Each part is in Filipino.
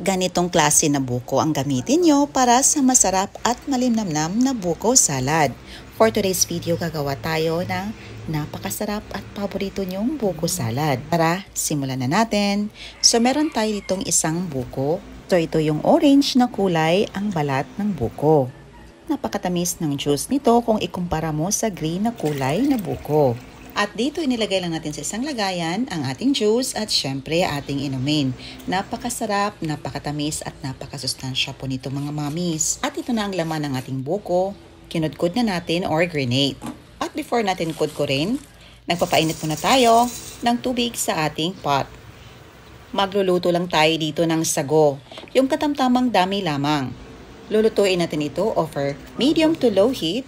Ganitong klase na buko ang gamitin nyo para sa masarap at malimnamnam na buko salad. For today's video, gagawa tayo ng napakasarap at paborito nyong buko salad. Tara, simulan na natin. So meron tayo ditong isang buko. So ito yung orange na kulay ang balat ng buko. Napakatamis ng juice nito kung ikumpara mo sa green na kulay na buko. At dito inilagay lang natin sa isang lagayan ang ating juice at syempre ating inumin. Napakasarap, napakatamis at napakasustansya po nito mga mamis. At ito na ang laman ng ating buko. Kinudkod na natin or grenade. At before natin kudkurin, nagpapainit muna tayo ng tubig sa ating pot. Magluluto lang tayo dito ng sago. Yung katamtamang dami lamang. Lulutuin natin ito over medium to low heat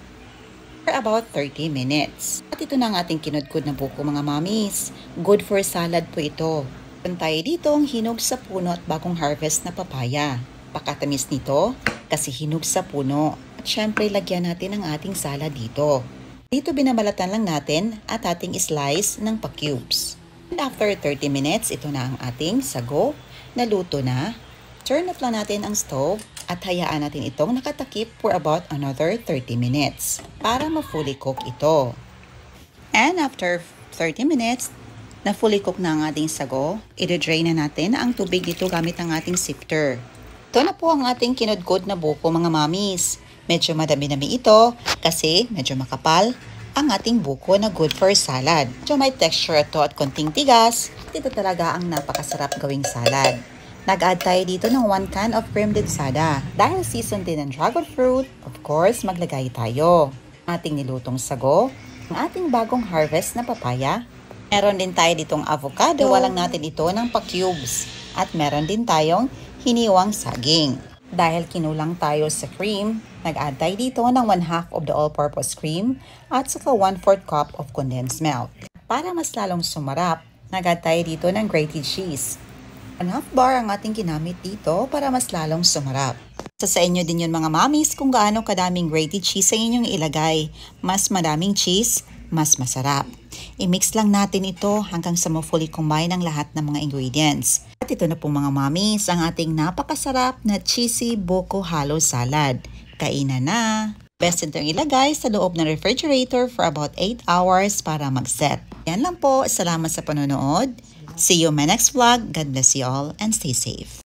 for about 30 minutes. At ito na ang ating kinudkod na buko mga mamis. Good for salad po ito. Meron tayo dito ang hinog sa puno at bagong harvest na papaya. Pakatamis nito kasi hinog sa puno. At syempre lagyan natin ang ating salad dito. Dito binabalatan lang natin at ating slice ng pa-cubes. And after 30 minutes, ito na ang ating sago na luto na. Turn off lang natin ang stove at hayaan natin itong nakatakip for about another 30 minutes para ma-fully cook ito. And after 30 minutes, na fully cook na ang ating sago, i-drain na natin ang tubig dito gamit ang ating sifter. Ito na po ang ating kinudkod na buko mga mamis. Medyo madami-dami ito kasi medyo makapal ang ating buko na good for salad. Medyo may texture ito at konting tigas. Ito talaga ang napakasarap gawing salad. Nag-add tayo dito ng 1 can of cream densada. Dahil season din ng dragon fruit, of course, maglagay tayo. Ating nilutong sago, ang ating bagong harvest na papaya. Meron din tayo ditong avocado. Walang natin ito ng pa-cubes. At meron din tayong hiniwang saging. Dahil kinulang tayo sa cream, nag-add tayo dito ng 1/2 of the all-purpose cream at saka 1/4 cup of condensed milk. Para mas lalong sumarap, nag-add tayo dito ng grated cheese. 1/2 bar ang ating ginamit dito para mas lalong sumarap. Sa inyo din yun mga mamis kung gaano kadaming grated cheese ang inyong ilagay. Mas madaming cheese, mas masarap. I-mix lang natin ito hanggang sa ma-fully combine ang lahat ng mga ingredients. At ito na po mga mamis, ang ating napakasarap na cheesy buko halo salad. Kainan na! Best itong ilagay sa loob ng refrigerator for about 8 hours para mag-set. Yan lang po. Salamat sa panonood. See you in my next vlog. God bless you all and stay safe.